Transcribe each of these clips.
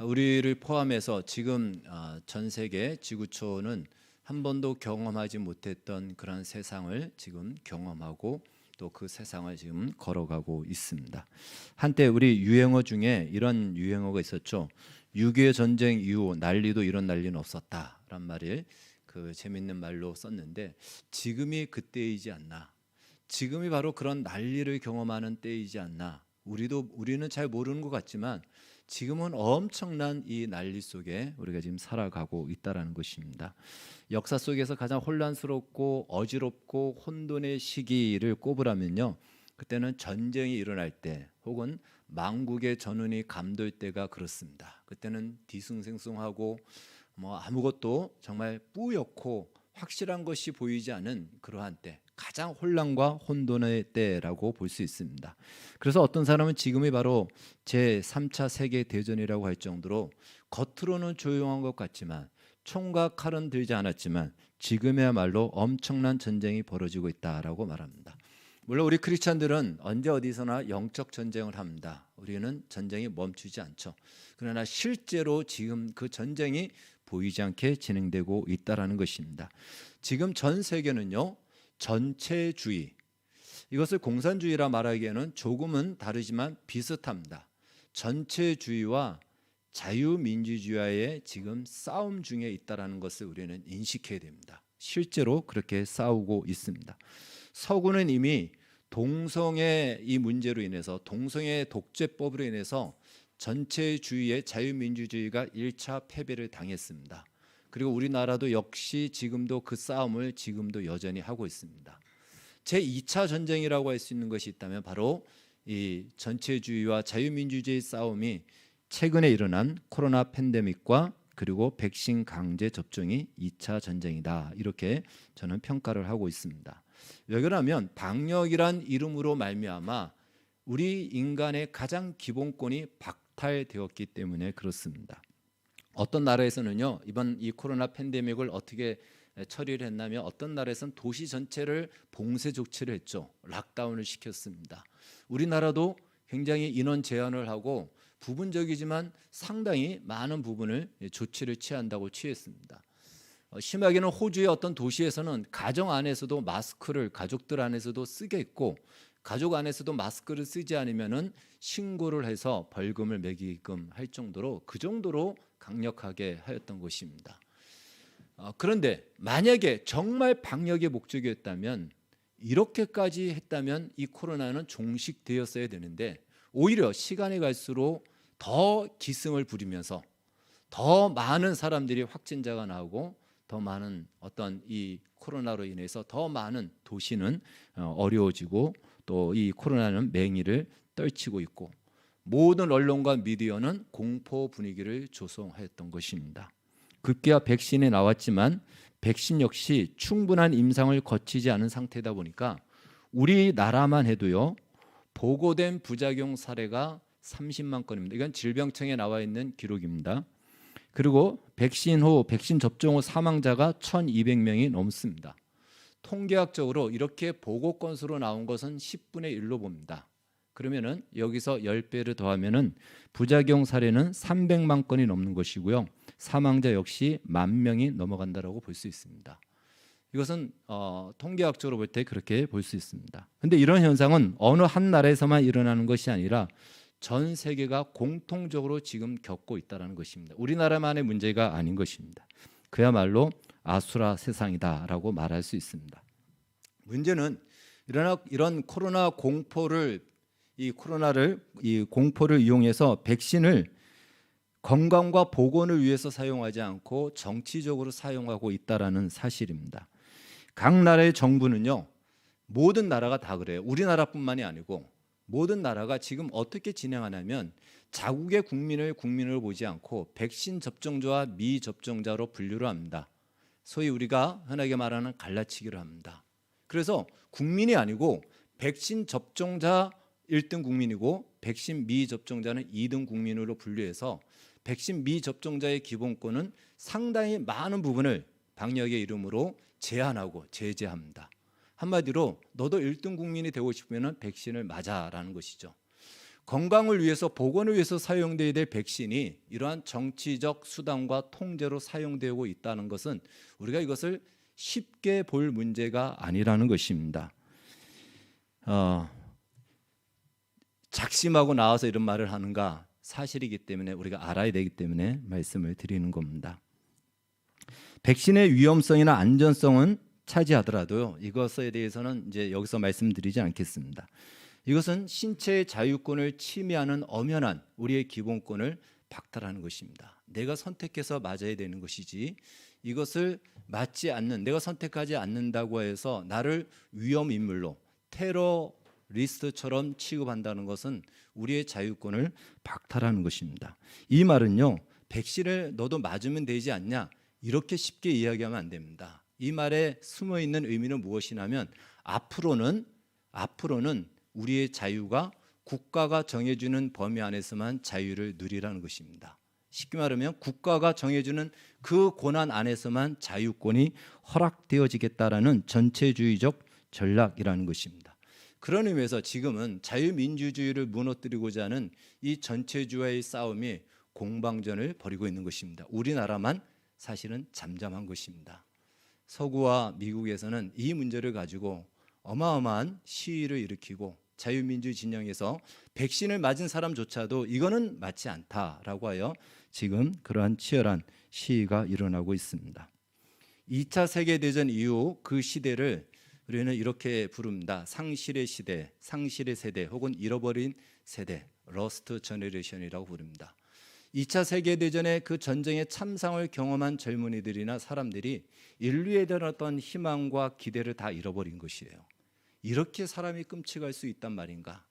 우리를 포함해서 지금 전 세계 지구촌은 한 번도 경험하지 못했던 그런 세상을 지금 경험하고 또 그 세상을 지금 걸어가고 있습니다. 한때 우리 유행어 중에 이런 유행어가 있었죠. 6.25 전쟁 이후 난리도 이런 난리는 없었다란 말을 그 재밌는 말로 썼는데, 지금이 그때이지 않나, 지금이 바로 그런 난리를 경험하는 때이지 않나. 우리는 잘 모르는 것 같지만 지금은 엄청난 이 난리 속에 우리가 지금 살아가고 있다라는 것입니다. 역사 속에서 가장 혼란스럽고 어지럽고 혼돈의 시기를 꼽으라면요, 그때는 전쟁이 일어날 때 혹은 망국의 전운이 감돌 때가 그렇습니다. 그때는 뒤숭생숭하고 아무것도 정말 뿌옇고 확실한 것이 보이지 않은 그러한 때, 가장 혼란과 혼돈의 때라고 볼 수 있습니다. 그래서 어떤 사람은 지금이 바로 제3차 세계대전이라고 할 정도로 겉으로는 조용한 것 같지만, 총과 칼은 들지 않았지만 지금이야말로 엄청난 전쟁이 벌어지고 있다라고 말합니다. 물론 우리 크리스찬들은 언제 어디서나 영적 전쟁을 합니다. 우리는 전쟁이 멈추지 않죠. 그러나 실제로 지금 그 전쟁이 보이지 않게 진행되고 있다라는 것입니다. 지금 전 세계는요, 전체주의, 이것을 공산주의라 말하기에는 조금은 다르지만 비슷합니다. 전체주의와 자유민주주의와의 지금 싸움 중에 있다라는 것을 우리는 인식해야 됩니다. 실제로 그렇게 싸우고 있습니다. 서구는 이미 동성애 이 문제로 인해서, 동성애 독재법으로 인해서 전체주의의 자유민주주의가 1차 패배를 당했습니다. 그리고 우리나라도 역시 지금도 그 싸움을 지금도 여전히 하고 있습니다. 제2차 전쟁이라고 할 수 있는 것이 있다면 바로 이 전체주의와 자유민주주의 싸움이 최근에 일어난 코로나 팬데믹과 그리고 백신 강제 접종이 2차 전쟁이다, 이렇게 저는 평가를 하고 있습니다. 왜 그러냐면 방역이란 이름으로 말미암아 우리 인간의 가장 기본권이 박탈되었기 때문에 그렇습니다. 어떤 나라에서는요, 이번 이 코로나 팬데믹을 어떻게 처리를 했냐면, 어떤 나라에서는 도시 전체를 봉쇄 조치를 했죠. 락다운을 시켰습니다. 우리나라도 굉장히 인원 제한을 하고 부분적이지만 상당히 많은 부분을 조치를 취한다고 취했습니다. 심하게는 호주의 어떤 도시에서는 가정 안에서도 마스크를 가족들 안에서도 쓰게 했고, 가족 안에서도 마스크를 쓰지 않으면은 신고를 해서 벌금을 매기게끔 할 정도로, 그 정도로 강력하게 하였던 것입니다. 그런데 만약에 정말 방역의 목적이었다면, 이렇게까지 했다면 이 코로나는 종식되었어야 되는데, 오히려 시간이 갈수록 더 기승을 부리면서 더 많은 사람들이 확진자가 나오고, 더 많은 어떤 이 코로나로 인해서 더 많은 도시는 어려워지고, 또 이 코로나는 맹위를 떨치고 있고, 모든 언론과 미디어는 공포 분위기를 조성하였던 것입니다. 급기야 백신이 나왔지만 백신 역시 충분한 임상을 거치지 않은 상태다 보니까 우리나라만 해도요, 보고된 부작용 사례가 30만 건입니다. 이건 질병청에 나와 있는 기록입니다. 그리고 백신 후, 백신 접종 후 사망자가 1,200명이 넘습니다. 통계학적으로 이렇게 보고 건수로 나온 것은 10분의 1로 봅니다. 그러면은 여기서 10배를 더하면은 부작용 사례는 300만 건이 넘는 것이고요, 사망자 역시 10,000명이 넘어간다라고 볼 수 있습니다. 이것은 통계학적으로 볼 때 그렇게 볼 수 있습니다. 그런데 이런 현상은 어느 한 나라에서만 일어나는 것이 아니라 전 세계가 공통적으로 지금 겪고 있다는 것입니다. 우리나라만의 문제가 아닌 것입니다. 그야말로 아수라 세상이다라고 말할 수 있습니다. 문제는 이런 코로나 공포를 이 공포를 이용해서 백신을 건강과 보건을 위해서 사용하지 않고 정치적으로 사용하고 있다라는 사실입니다. 각 나라의 정부는요, 모든 나라가 다 그래요. 우리나라뿐만이 아니고 모든 나라가 지금 어떻게 진행하냐면, 자국의 국민을 보지 않고 백신 접종자와 미접종자로 분류를 합니다. 소위 우리가 흔하게 말하는 갈라치기를 합니다. 그래서 국민이 아니고 백신 접종자 1등 국민이고 백신 미접종자는 2등 국민으로 분류해서 백신 미접종자의 기본권은 상당히 많은 부분을 방역의 이름으로 제한하고 제재합니다. 한마디로 너도 1등 국민이 되고 싶으면 백신을 맞아라는 것이죠. 건강을 위해서 보건을 위해서 사용되어야 될 백신이 이러한 정치적 수단과 통제로 사용되고 있다는 것은 우리가 이것을 쉽게 볼 문제가 아니라는 것입니다. 작심하고 나와서 이런 말을 하는가? 사실이기 때문에 우리가 알아야 되기 때문에 말씀을 드리는 겁니다. 백신의 위험성이나 안전성은 차지하더라도요, 이것에 대해서는 이제 여기서 말씀드리지 않겠습니다. 이것은 신체의 자유권을 침해하는 엄연한 우리의 기본권을 박탈하는 것입니다. 내가 선택해서 맞아야 되는 것이지, 이것을 맞지 않는, 내가 선택하지 않는다고 해서 나를 위험 인물로, 테러리스트처럼 취급한다는 것은 우리의 자유권을 박탈하는 것입니다. 이 말은요, 백신을 너도 맞으면 되지 않냐, 이렇게 쉽게 이야기하면 안 됩니다. 이 말에 숨어 있는 의미는 무엇이냐면 앞으로는 우리의 자유가 국가가 정해주는 범위 안에서만 자유를 누리라는 것입니다. 쉽게 말하면 국가가 정해주는 그 권한 안에서만 자유권이 허락되어지겠다라는 전체주의적 전략이라는 것입니다. 그런 의미에서 지금은 자유민주주의를 무너뜨리고자 하는 이 전체주의의 싸움이 공방전을 벌이고 있는 것입니다. 우리나라만 사실은 잠잠한 것입니다. 서구와 미국에서는 이 문제를 가지고 어마어마한 시위를 일으키고 자유민주 진영에서 백신을 맞은 사람조차도 이거는 맞지 않다라고 하여 지금 그러한 치열한 시위가 일어나고 있습니다. 2차 세계대전 이후 그 시대를 우리는 이렇게 부릅니다. 상실의 시대, 상실의 세대 혹은 잃어버린 세대, 러스트 제너레이션이라고 부릅니다. 2차 세계대전의 그 전쟁의 참상을 경험한 젊은이들이나 사람들이 인류에 대한 어떤 희망과 기대를 다 잃어버린 것이에요. 이렇게 사람이 끔찍할 수 있단 말인가?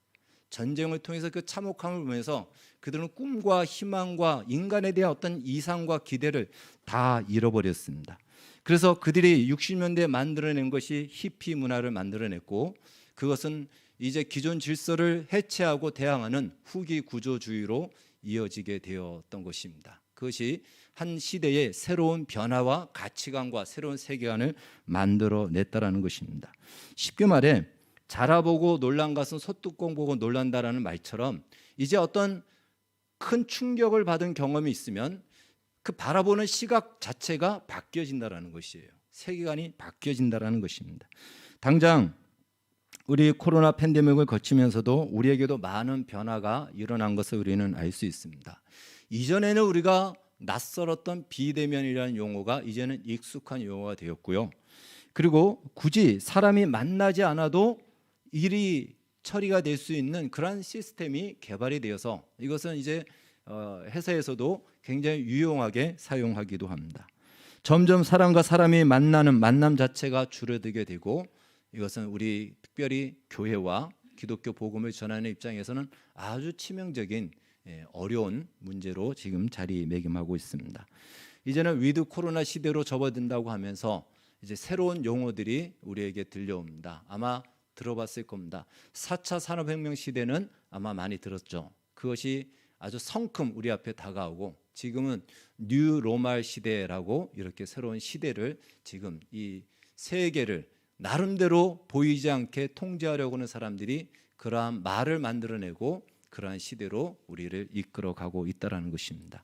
전쟁을 통해서 그 참혹함을 보면서 그들은 꿈과 희망과 인간에 대한 어떤 이상과 기대를 다 잃어버렸습니다. 그래서 그들이 60년대에 만들어낸 것이 히피 문화를 만들어냈고, 그것은 이제 기존 질서를 해체하고 대항하는 후기 구조주의로 이어지게 되었던 것입니다. 그것이 한 시대의 새로운 변화와 가치관과 새로운 세계관을 만들어냈다라는 것입니다. 쉽게 말해 자라보고 놀란 것은 소뚜껑 보고 놀란다라는 말처럼 이제 어떤 큰 충격을 받은 경험이 있으면 그 바라보는 시각 자체가 바뀌어진다라는 것이에요. 세계관이 바뀌어진다라는 것입니다. 당장 우리 코로나 팬데믹을 거치면서도 우리에게도 많은 변화가 일어난 것을 우리는 알 수 있습니다. 이전에는 우리가 낯설었던 비대면이라는 용어가 이제는 익숙한 용어가 되었고요. 그리고 굳이 사람이 만나지 않아도 일이 처리가 될 수 있는 그런 시스템이 개발이 되어서 이것은 이제 회사에서도 굉장히 유용하게 사용하기도 합니다. 점점 사람과 사람이 만나는 만남 자체가 줄어들게 되고, 이것은 우리 특별히 교회와 기독교 복음을 전하는 입장에서는 아주 치명적인 어려운 문제로 지금 자리매김하고 있습니다. 이제는 위드 코로나 시대로 접어든다고 하면서 이제 새로운 용어들이 우리에게 들려옵니다. 아마 들어봤을 겁니다. 4차 산업혁명 시대는 아마 많이 들었죠. 그것이 아주 성큼 우리 앞에 다가오고, 지금은 뉴 로말 시대라고 이렇게 새로운 시대를 지금 이 세계를 나름대로 보이지 않게 통제하려고 하는 사람들이 그러한 말을 만들어내고 그러한 시대로 우리를 이끌어가고 있다는 것입니다.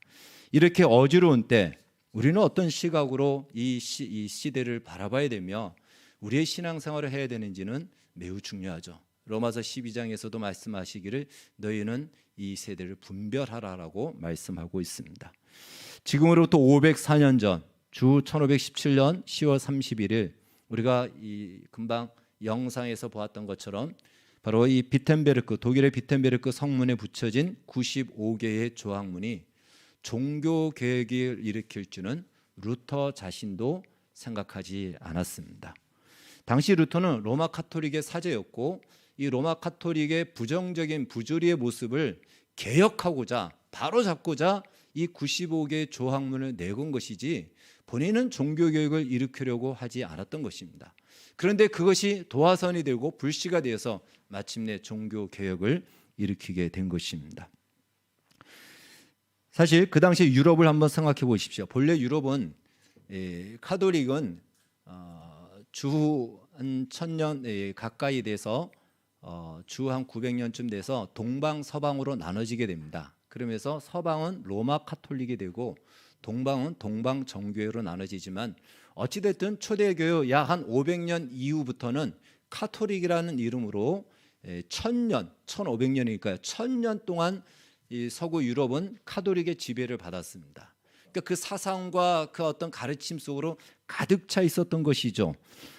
이렇게 어지러운 때 우리는 어떤 시각으로 이 시대를 바라봐야 되며 우리의 신앙생활을 해야 되는지는 매우 중요하죠. 로마서 12장에서도 말씀하시기를 너희는 이 세대를 분별하라라고 말씀하고 있습니다. 지금으로부터 504년 전 주 1517년 10월 31일 우리가 이 금방 영상에서 보았던 것처럼 바로 이 비텐베르크, 독일의 비텐베르크 성문에 붙여진 95개의 조항문이 종교 개혁을 일으킬 줄은 루터 자신도 생각하지 않았습니다. 당시 루터는 로마 카톨릭의 사제였고, 이 로마 카톨릭의 부정적인 부조리의 모습을 개혁하고자 바로잡고자 이 95개의 조항문을 내건 것이지 본인은 종교개혁을 일으키려고 하지 않았던 것입니다. 그런데 그것이 도화선이 되고 불씨가 되어서 마침내 종교개혁을 일으키게 된 것입니다. 사실 그 당시 유럽을 한번 생각해 보십시오. 본래 유럽은 카톨릭은 주 한 1000년 가까이 돼서 주 한 900년쯤 돼서 동방 서방으로 나눠지게 됩니다. 그러면서 서방은 로마 카톨릭이 되고 동방은 동방 정교회로 나눠지지만 어찌됐든 초대교회 약 한 500년 이후부터는 카톨릭이라는 이름으로 1000년, 1500년이니까요. 1000년 동안 이 서구 유럽은 카톨릭의 지배를 받았습니다. 그러니까 그 사상과 그 어떤 가르침 속으로 가득 차 있었던 것이죠.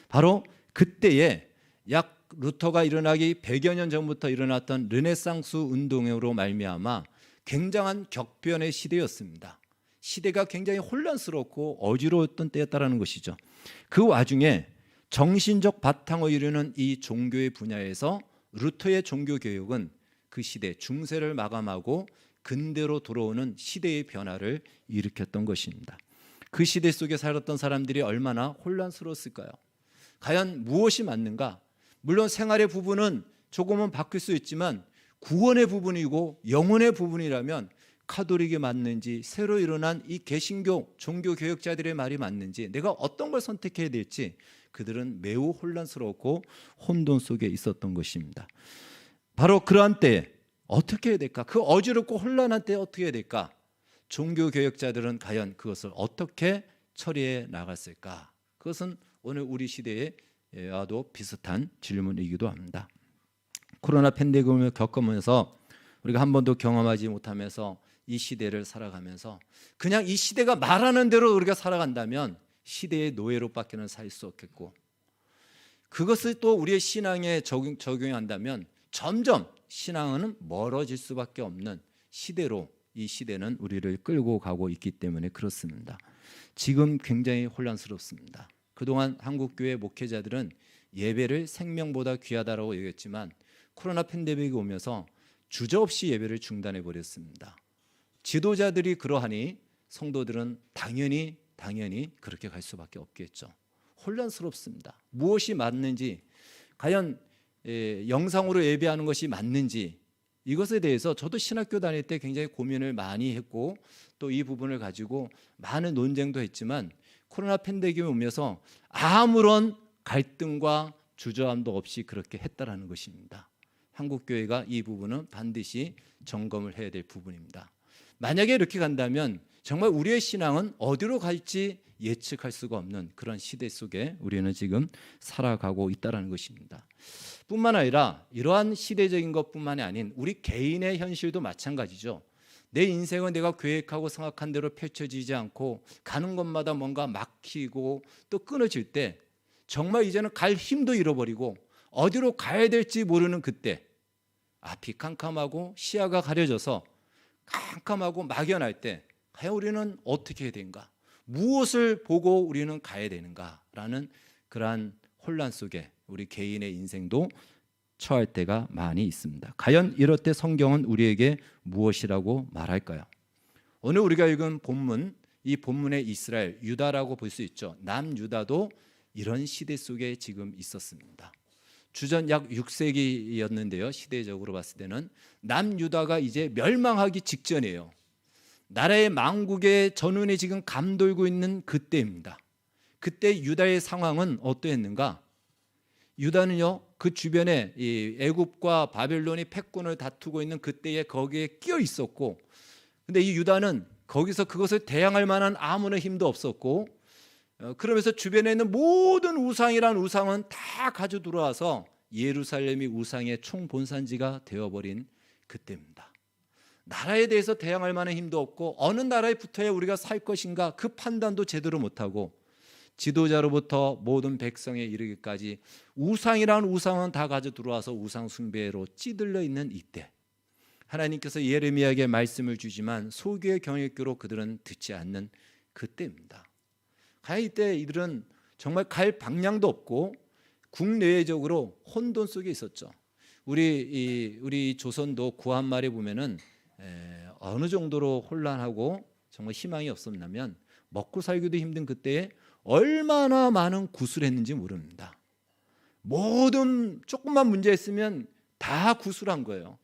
바로 그때에 약 루터가 일어나기 100여 년 전부터 일어났던 르네상스 운동으로 말미암아 굉장한 격변의 시대였습니다. 시대가 굉장히 혼란스럽고 어지러웠던 때였다라는 것이죠. 그 와중에 정신적 바탕을 이루는 이 종교의 분야에서 루터의 종교개혁은 그 시대 중세를 마감하고 근대로 돌아오는 시대의 변화를 일으켰던 것입니다. 그 시대 속에 살았던 사람들이 얼마나 혼란스러웠을까요? 과연 무엇이 맞는가? 물론 생활의 부분은 조금은 바뀔 수 있지만 구원의 부분이고 영혼의 부분이라면 카톨릭이 맞는지 새로 일어난 이 개신교 종교개혁자들의 말이 맞는지 내가 어떤 걸 선택해야 될지 그들은 매우 혼란스럽고 혼돈 속에 있었던 것입니다. 바로 그러한 때에 어떻게 해야 될까? 그 어지럽고 혼란한 때에 어떻게 해야 될까? 종교개혁자들은 과연 그것을 어떻게 처리해 나갔을까? 그것은 오늘 우리 시대에와도 비슷한 질문이기도 합니다. 코로나 팬데믹을 겪으면서 우리가 한 번도 경험하지 못하면서 이 시대를 살아가면서 그냥 이 시대가 말하는 대로 우리가 살아간다면 시대의 노예로밖에는 살 수 없겠고 그것을 또 우리의 신앙에 적용한다면 점점 신앙은 멀어질 수밖에 없는 시대로 이 시대는 우리를 끌고 가고 있기 때문에 그렇습니다. 지금 굉장히 혼란스럽습니다. 그동안 한국교회 목회자들은 예배를 생명보다 귀하다라고 얘기했지만 코로나 팬데믹이 오면서 주저없이 예배를 중단해 버렸습니다. 지도자들이 그러하니 성도들은 당연히 그렇게 갈 수밖에 없겠죠. 혼란스럽습니다. 무엇이 맞는지 과연 영상으로 예배하는 것이 맞는지 이것에 대해서 저도 신학교 다닐 때 굉장히 고민을 많이 했고 또 이 부분을 가지고 많은 논쟁도 했지만 코로나 팬데믹이 오면서 아무런 갈등과 주저함도 없이 그렇게 했다라는 것입니다. 한국교회가 이 부분은 반드시 점검을 해야 될 부분입니다. 만약에 이렇게 간다면 정말 우리의 신앙은 어디로 갈지 예측할 수가 없는 그런 시대 속에 우리는 지금 살아가고 있다는 것입니다. 뿐만 아니라 이러한 시대적인 것뿐만이 아닌 우리 개인의 현실도 마찬가지죠. 내 인생은 내가 계획하고 생각한 대로 펼쳐지지 않고 가는 곳마다 뭔가 막히고 또 끊어질 때 정말 이제는 갈 힘도 잃어버리고 어디로 가야 될지 모르는 그때 앞이 캄캄하고 시야가 가려져서 캄캄하고 막연할 때 과연 우리는 어떻게 해야 되는가? 무엇을 보고 우리는 가야 되는가라는 그러한 혼란 속에 우리 개인의 인생도 처할 때가 많이 있습니다. 과연 이럴 때 성경은 우리에게 무엇이라고 말할까요? 오늘 우리가 읽은 본문, 이 본문의 이스라엘, 유다라고 볼 수 있죠. 남유다도 이런 시대 속에 지금 있었습니다. 주전 약 6세기였는데요. 시대적으로 봤을 때는 남유다가 이제 멸망하기 직전이에요. 나라의 망국의 전운이 지금 감돌고 있는 그때입니다. 그때 유다의 상황은 어떠했는가? 유다는요, 그 주변에 이 애굽과 바벨론이 패권을 다투고 있는 그때에 거기에 끼어 있었고, 근데 이 유다는 거기서 그것을 대항할 만한 아무런 힘도 없었고, 그러면서 주변에 있는 모든 우상이란 우상은 다 가져 들어와서 예루살렘이 우상의 총본산지가 되어버린 그때입니다. 나라에 대해서 대항할 만한 힘도 없고 어느 나라에 붙어야 우리가 살 것인가 그 판단도 제대로 못하고 지도자로부터 모든 백성에 이르기까지 우상이라는 우상은 다 가져 들어와서 우상 숭배로 찌들려 있는 이때 하나님께서 예레미야에게 말씀을 주지만 소규의 경외교로 그들은 듣지 않는 그때입니다. 과연 이때 이들은 정말 갈 방향도 없고 국내외적으로 혼돈 속에 있었죠. 우리 조선도 구한말에 보면은 어느 정도로 혼란하고 정말 희망이 없었냐면 먹고 살기도 힘든 그때에 얼마나 많은 구술을 했는지 모릅니다. 모든 조금만 문제 있으면 다 구술한 거예요.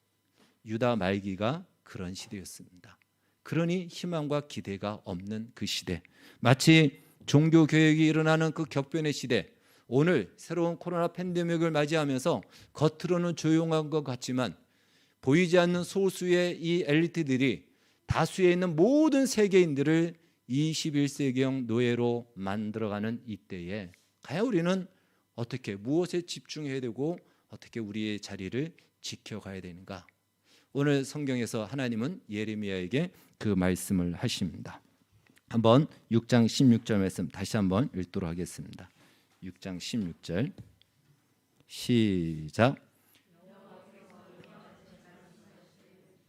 유다 말기가 그런 시대였습니다. 그러니 희망과 기대가 없는 그 시대, 마치 종교개혁이 일어나는 그 격변의 시대, 오늘 새로운 코로나 팬데믹을 맞이하면서 겉으로는 조용한 것 같지만 보이지 않는 소수의 이 엘리트들이 다수에 있는 모든 세계인들을 21세기형 노예로 만들어가는 이때에 과연 우리는 어떻게 무엇에 집중해야 되고 어떻게 우리의 자리를 지켜가야 되는가? 오늘 성경에서 하나님은 예레미야에게 그 말씀을 하십니다. 한번 6장 16절 말씀 다시 한번 읽도록 하겠습니다. 6장 16절 시작.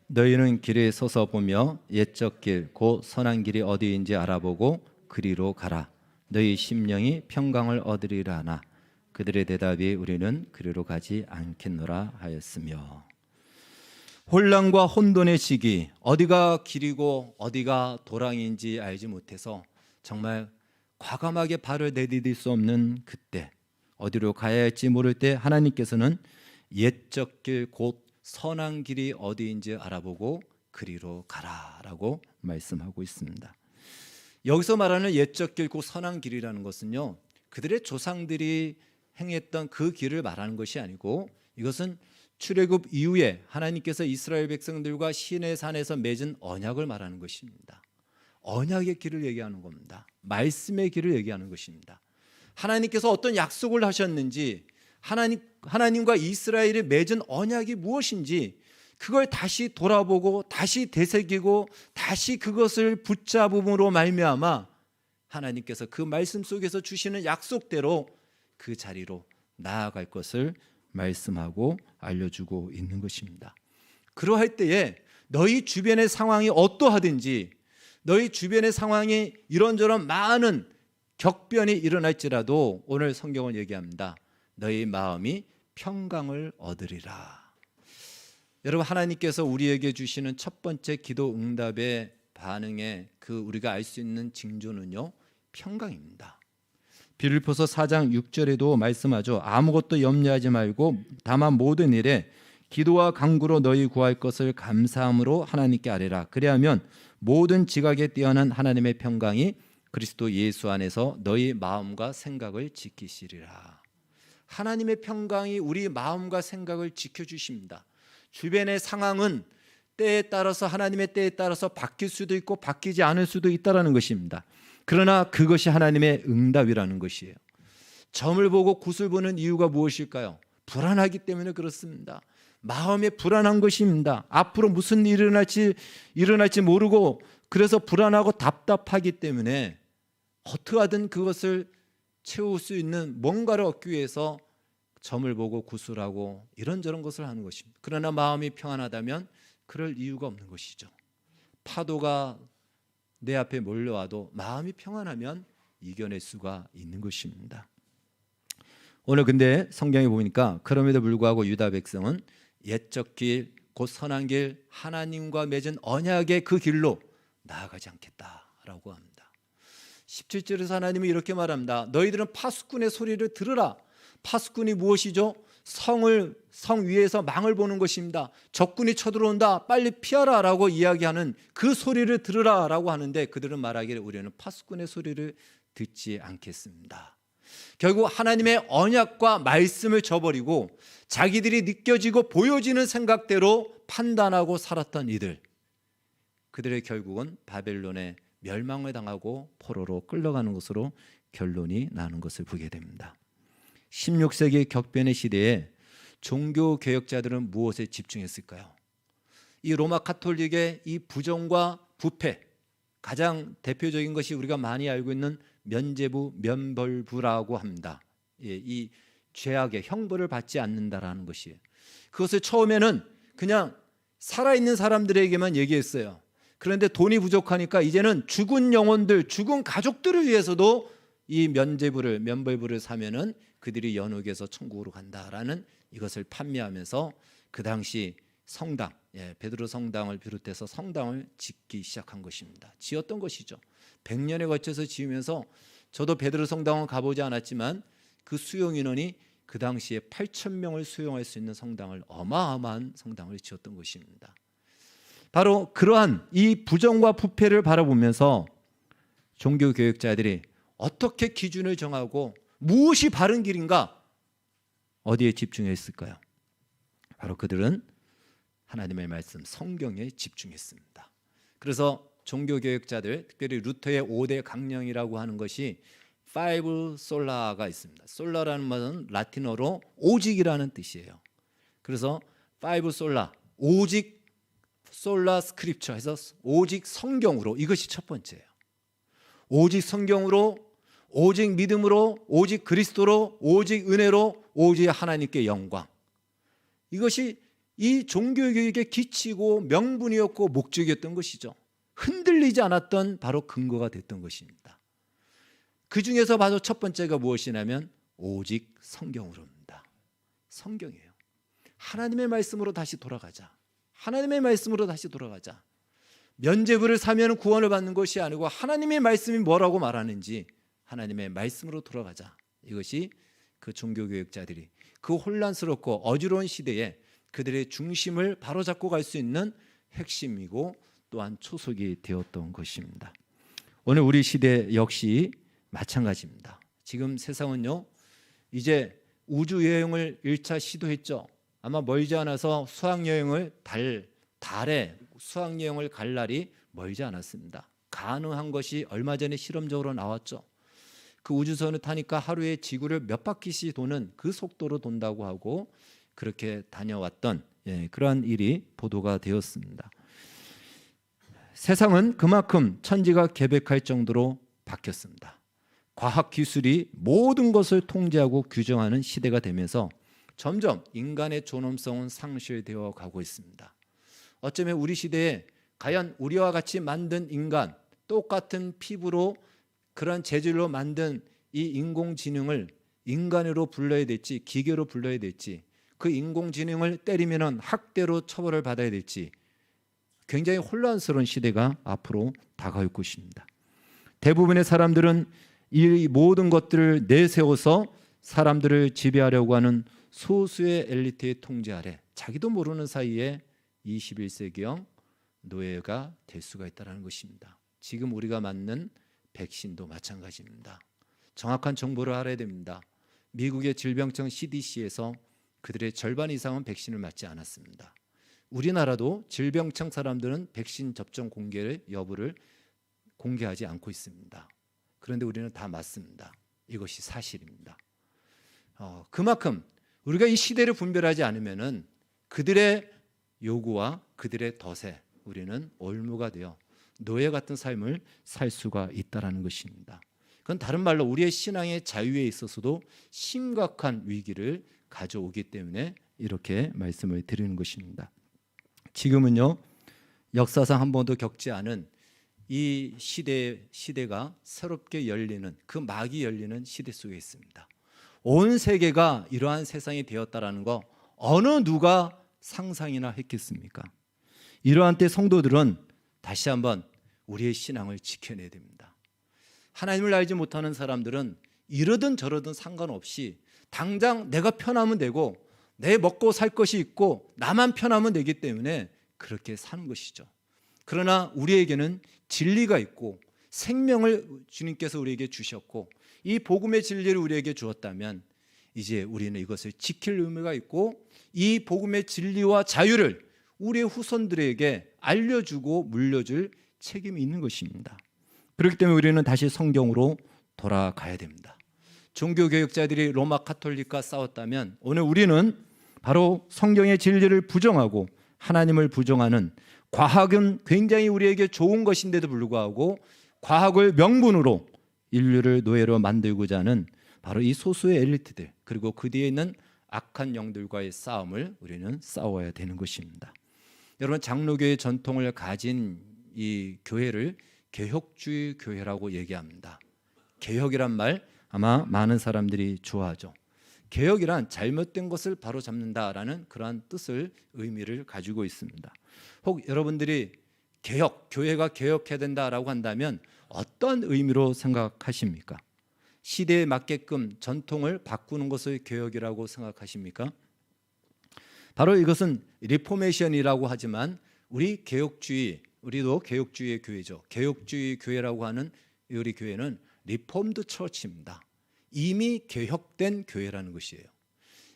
너희는 길에 서서 보며 옛적 길 곧 선한 길이 어디인지 알아보고 그리로 가라. 너희 심령이 평강을 얻으리라 하나 그들의 대답이 우리는 그리로 가지 않겠노라 하였으며. 혼란과 혼돈의 시기, 어디가 길이고 어디가 도랑인지 알지 못해서 정말 과감하게 발을 내디딜 수 없는 그때, 어디로 가야 할지 모를 때 하나님께서는 옛적 길 곧 선한 길이 어디인지 알아보고 그리로 가라라고 말씀하고 있습니다. 여기서 말하는 옛적 길 곧 선한 길이라는 것은요, 그들의 조상들이 행했던 그 길을 말하는 것이 아니고 이것은 출애굽 이후에 하나님께서 이스라엘 백성들과 시내산에서 맺은 언약을 말하는 것입니다. 언약의 길을 얘기하는 겁니다. 말씀의 길을 얘기하는 것입니다. 하나님께서 어떤 약속을 하셨는지, 하나님과 이스라엘이 맺은 언약이 무엇인지 그걸 다시 돌아보고 다시 되새기고 다시 그것을 붙잡음으로 말미암아 하나님께서 그 말씀 속에서 주시는 약속대로 그 자리로 나아갈 것을 말씀하고 알려주고 있는 것입니다. 그러할 때에 너희 주변의 상황이 어떠하든지, 너희 주변의 상황이 이런저런 많은 격변이 일어날지라도 오늘 성경은 얘기합니다. 너희 마음이 평강을 얻으리라. 여러분, 하나님께서 우리에게 주시는 첫 번째 기도 응답의 반응에 그 우리가 알 수 있는 징조는요, 평강입니다. 빌립보서 4장 6절에도 말씀하죠. 아무것도 염려하지 말고 다만 모든 일에 기도와 간구로 너희 구할 것을 감사함으로 하나님께 아뢰라. 그리하면 모든 지각에 뛰어난 하나님의 평강이 그리스도 예수 안에서 너희 마음과 생각을 지키시리라. 하나님의 평강이 우리 마음과 생각을 지켜주십니다. 주변의 상황은 때에 따라서, 하나님의 때에 따라서 바뀔 수도 있고 바뀌지 않을 수도 있다는 것입니다. 그러나 그것이 하나님의 응답이라는 것이에요. 점을 보고 굿을 보는 이유가 무엇일까요? 불안하기 때문에 그렇습니다. 마음에 불안한 것입니다. 앞으로 무슨 일이 일어날지 모르고 그래서 불안하고 답답하기 때문에 어떻게 하든 그것을 채울 수 있는 뭔가를 얻기 위해서 점을 보고 굿을 하고 이런저런 것을 하는 것입니다. 그러나 마음이 평안하다면 그럴 이유가 없는 것이죠. 파도가 내 앞에 몰려와도 마음이 평안하면 이겨낼 수가 있는 것입니다. 오늘 근데 성경에 보니까 그럼에도 불구하고 유다 백성은 옛적 길, 곧 선한 길, 하나님과 맺은 언약의 그 길로 나아가지 않겠다라고 합니다. 17절에서 하나님이 이렇게 말합니다. 너희들은 파수꾼의 소리를 들으라. 파수꾼이 무엇이죠? 성 위에서 망을 보는 것입니다. 적군이 쳐들어온다, 빨리 피하라 라고 이야기하는 그 소리를 들으라 라고 하는데 그들은 말하기를 우리는 파수꾼의 소리를 듣지 않겠습니다. 결국 하나님의 언약과 말씀을 저버리고 자기들이 느껴지고 보여지는 생각대로 판단하고 살았던 이들, 그들의 결국은 바벨론에 멸망을 당하고 포로로 끌려가는 것으로 결론이 나는 것을 보게 됩니다. 16세기 격변의 시대에 종교 개혁자들은 무엇에 집중했을까요? 이 로마 카톨릭의 이 부정과 부패, 가장 대표적인 것이 우리가 많이 알고 있는 면죄부, 면벌부라고 합니다. 이 죄악의 형벌을 받지 않는다라는 것이에요. 그것을 처음에는 그냥 살아있는 사람들에게만 얘기했어요. 그런데 돈이 부족하니까 이제는 죽은 영혼들, 죽은 가족들을 위해서도 이 면벌부를 사면은 그들이 연옥에서 천국으로 간다라는 이것을 판매하면서 그 당시 성당, 베드로 성당을 비롯해서 성당을 짓기 시작한 것입니다. 지었던 것이죠. 100년에 걸쳐서 지으면서 저도 베드로 성당은 가보지 않았지만 그 수용 인원이 그 당시에 8,000명을 수용할 수 있는 성당을, 어마어마한 성당을 지었던 것입니다. 바로 그러한 이 부정과 부패를 바라보면서 종교개혁자들이 어떻게 기준을 정하고 무엇이 바른 길인가? 어디에 집중했을까요? 바로 그들은 하나님의 말씀 성경에 집중했습니다. 그래서 종교개혁자들, 특별히 루터의 5대 강령이라고 하는 것이 파이브 솔라가 있습니다. 솔라라는 말은 라틴어로 오직이라는 뜻이에요. 그래서 파이브 솔라, 오직 솔라 스크립처 해서 오직 성경으로, 이것이 첫 번째예요. 오직 성경으로, 오직 믿음으로, 오직 그리스도로, 오직 은혜로, 오직 하나님께 영광. 이것이 이 종교개혁의 기치고 명분이었고 목적이었던 것이죠. 흔들리지 않았던 바로 근거가 됐던 것입니다. 그 중에서 바로 첫 번째가 무엇이냐면 오직 성경으로입니다. 성경이에요. 하나님의 말씀으로 다시 돌아가자. 하나님의 말씀으로 다시 돌아가자. 면죄부를 사면 구원을 받는 것이 아니고 하나님의 말씀이 뭐라고 말하는지 하나님의 말씀으로 돌아가자. 이것이 그 종교개혁자들이 그 혼란스럽고 어지러운 시대에 그들의 중심을 바로잡고 갈 수 있는 핵심이고 또한 초석이 되었던 것입니다. 오늘 우리 시대 역시 마찬가지입니다. 지금 세상은요, 이제 우주여행을 1차 시도했죠. 아마 멀지 않아서 수학여행을 달에 수학여행을 갈 날이 멀지 않았습니다. 가능한 것이 얼마 전에 실험적으로 나왔죠. 그 우주선을 타니까 하루에 지구를 몇 바퀴씩 도는 그 속도로 돈다고 하고 그렇게 다녀왔던 그러한 일이 보도가 되었습니다. 세상은 그만큼 천지가 개벽할 정도로 바뀌었습니다. 과학기술이 모든 것을 통제하고 규정하는 시대가 되면서 점점 인간의 존엄성은 상실되어 가고 있습니다. 어쩌면 우리 시대에 과연 우리와 같이 만든 인간, 똑같은 피부로 그런 재질로 만든 이 인공지능을 인간으로 불러야 될지 기계로 불러야 될지, 그 인공지능을 때리면 학대로 처벌을 받아야 될지 굉장히 혼란스러운 시대가 앞으로 다가올 것입니다. 대부분의 사람들은 이 모든 것들을 내세워서 사람들을 지배하려고 하는 소수의 엘리트의 통제 아래 자기도 모르는 사이에 21세기형 노예가 될 수가 있다는 것입니다. 지금 우리가 맞는 백신도 마찬가지입니다. 정확한 정보를 알아야 됩니다. 미국의 질병청 CDC에서 그들의 절반 이상은 백신을 맞지 않았습니다. 우리나라도 질병청 사람들은 백신 접종 공개를 여부를 공개하지 않고 있습니다. 그런데 우리는 다 맞습니다. 이것이 사실입니다. 그만큼 우리가 이 시대를 분별하지 않으면은 그들의 요구와 그들의 덫에 우리는 올무가 되어 노예 같은 삶을 살 수가 있다는 것입니다. 그건 다른 말로 우리의 신앙의 자유에 있어서도 심각한 위기를 가져오기 때문에 이렇게 말씀을 드리는 것입니다. 지금은요, 역사상 한 번도 겪지 않은 이 시대가 새롭게 열리는, 그 막이 열리는 시대 속에 있습니다. 온 세계가 이러한 세상이 되었다라는 거 어느 누가 상상이나 했겠습니까? 이러한 때 성도들은 다시 한번 우리의 신앙을 지켜내야 됩니다. 하나님을 알지 못하는 사람들은 이러든 저러든 상관없이 당장 내가 편하면 되고 내 먹고 살 것이 있고 나만 편하면 되기 때문에 그렇게 사는 것이죠. 그러나 우리에게는 진리가 있고 생명을 주님께서 우리에게 주셨고 이 복음의 진리를 우리에게 주었다면 이제 우리는 이것을 지킬 의무가 있고 이 복음의 진리와 자유를 우리의 후손들에게 알려주고 물려줄 책임이 있는 것입니다. 그렇기 때문에 우리는 다시 성경으로 돌아가야 됩니다. 종교개혁자들이 로마 카톨릭과 싸웠다면 오늘 우리는 바로 성경의 진리를 부정하고 하나님을 부정하는, 과학은 굉장히 우리에게 좋은 것인데도 불구하고 과학을 명분으로 인류를 노예로 만들고자 하는 바로 이 소수의 엘리트들, 그리고 그 뒤에 있는 악한 영들과의 싸움을 우리는 싸워야 되는 것입니다. 여러분, 장로교의 전통을 가진 이 교회를 개혁주의 교회라고 얘기합니다. 개혁이란 말 아마 많은 사람들이 좋아하죠. 개혁이란 잘못된 것을 바로잡는다라는 그러한 뜻을, 의미를 가지고 있습니다. 혹 여러분들이 개혁, 교회가 개혁해야 된다라고 한다면 어떤 의미로 생각하십니까? 시대에 맞게끔 전통을 바꾸는 것을 개혁이라고 생각하십니까? 바로 이것은 리포메이션이라고 하지만 우리 개혁주의, 우리도 개혁주의의 교회죠. 개혁주의 교회라고 하는 우리 교회는 리폼드 처치입니다. 이미 개혁된 교회라는 것이에요.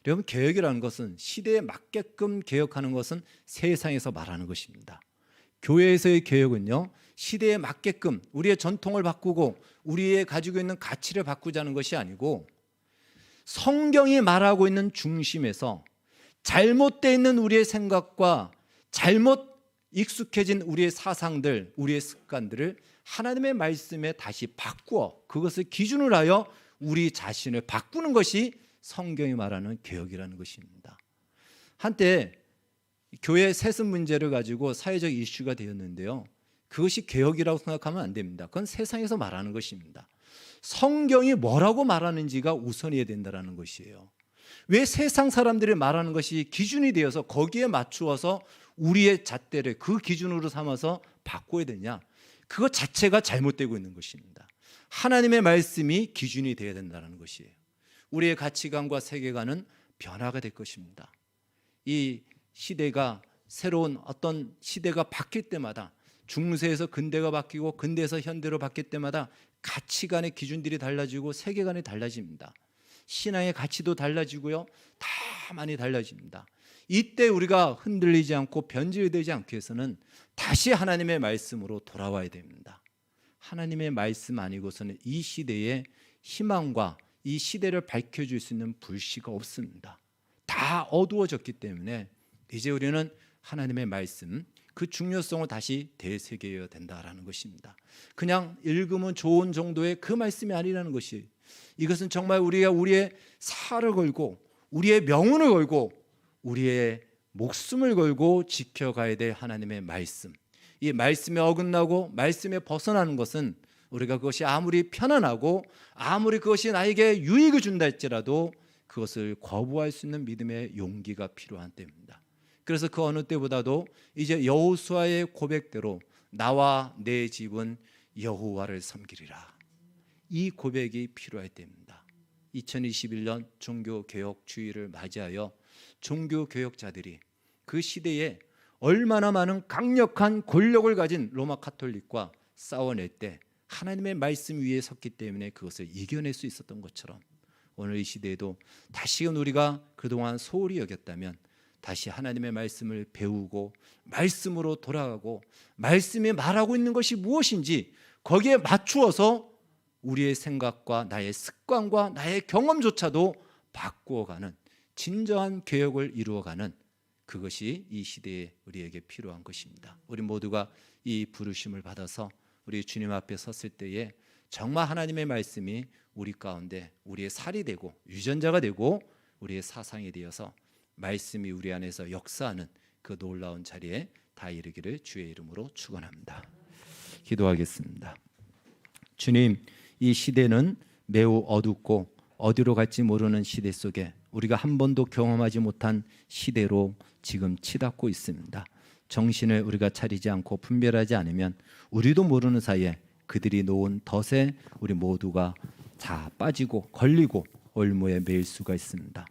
여러분, 개혁이라는 것은 시대에 맞게끔 개혁하는 것은 세상에서 말하는 것입니다. 교회에서의 개혁은요, 시대에 맞게끔 우리의 전통을 바꾸고 우리의 가지고 있는 가치를 바꾸자는 것이 아니고 성경이 말하고 있는 중심에서 잘못되어 있는 우리의 생각과 잘못 익숙해진 우리의 사상들, 우리의 습관들을 하나님의 말씀에 다시 바꾸어 그것을 기준으로 하여 우리 자신을 바꾸는 것이 성경이 말하는 개혁이라는 것입니다. 한때 교회 세습 문제를 가지고 사회적 이슈가 되었는데요, 그것이 개혁이라고 생각하면 안 됩니다. 그건 세상에서 말하는 것입니다. 성경이 뭐라고 말하는지가 우선이어야 된다는 것이에요. 왜 세상 사람들이 말하는 것이 기준이 되어서 거기에 맞추어서 우리의 잣대를 그 기준으로 삼아서 바꿔야 되냐? 그것 자체가 잘못되고 있는 것입니다. 하나님의 말씀이 기준이 되어야 된다는 것이에요. 우리의 가치관과 세계관은 변화가 될 것입니다. 이 시대가 새로운 어떤 시대가 바뀔 때마다, 중세에서 근대가 바뀌고 근대에서 현대로 바뀔 때마다 가치관의 기준들이 달라지고 세계관이 달라집니다. 신앙의 가치도 달라지고요, 다 많이 달라집니다. 이때 우리가 흔들리지 않고 변질되지 않기 위해서는 다시 하나님의 말씀으로 돌아와야 됩니다. 하나님의 말씀 아니고서는 이 시대의 희망과 이 시대를 밝혀줄 수 있는 불씨가 없습니다. 다 어두워졌기 때문에 이제 우리는 하나님의 말씀, 그 중요성을 다시 되새겨야 된다라는 것입니다. 그냥 읽으면 좋은 정도의 그 말씀이 아니라는 것이, 이것은 정말 우리가 우리의 살을 걸고 우리의 명운을 걸고 우리의 목숨을 걸고 지켜가야 될 하나님의 말씀, 이 말씀에 어긋나고 말씀에 벗어나는 것은 우리가 그것이 아무리 편안하고 아무리 그것이 나에게 유익을 준다 할지라도 그것을 거부할 수 있는 믿음의 용기가 필요한 때입니다. 그래서 그 어느 때보다도 이제 여호수아의 고백대로 나와 내 집은 여호와를 섬기리라, 이 고백이 필요할 때입니다. 2021년 종교개혁 주의를 맞이하여 종교개혁자들이 그 시대에 얼마나 많은 강력한 권력을 가진 로마 카톨릭과 싸워낼 때 하나님의 말씀 위에 섰기 때문에 그것을 이겨낼 수 있었던 것처럼 오늘 이 시대에도 다시금 우리가 그동안 소홀히 여겼다면 다시 하나님의 말씀을 배우고 말씀으로 돌아가고 말씀이 말하고 있는 것이 무엇인지 거기에 맞추어서 우리의 생각과 나의 습관과 나의 경험조차도 바꾸어가는 진정한 개혁을 이루어가는, 그것이 이 시대에 우리에게 필요한 것입니다. 우리 모두가 이 부르심을 받아서 우리 주님 앞에 섰을 때에 정말 하나님의 말씀이 우리 가운데 우리의 살이 되고 유전자가 되고 우리의 사상이 되어서 말씀이 우리 안에서 역사하는 그 놀라운 자리에 다 이르기를 주의 이름으로 축원합니다. 기도하겠습니다. 주님, 이 시대는 매우 어둡고 어디로 갈지 모르는 시대 속에 우리가 한 번도 경험하지 못한 시대로 지금 치닫고 있습니다. 정신을 우리가 차리지 않고 분별하지 않으면 우리도 모르는 사이에 그들이 놓은 덫에 우리 모두가 다 빠지고 걸리고 올무에 매일 수가 있습니다.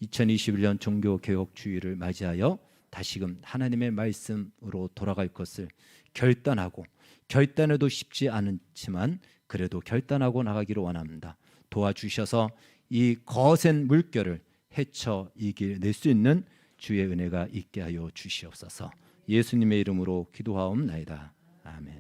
2021년 종교개혁 주의를 맞이하여 다시금 하나님의 말씀으로 돌아갈 것을 결단하고, 결단해도 쉽지 않지만 그래도 결단하고 나가기를 원합니다. 도와주셔서 이 거센 물결을 헤쳐 이겨낼 수 있는 주의 은혜가 있게 하여 주시옵소서. 예수님의 이름으로 기도하옵나이다. 아멘.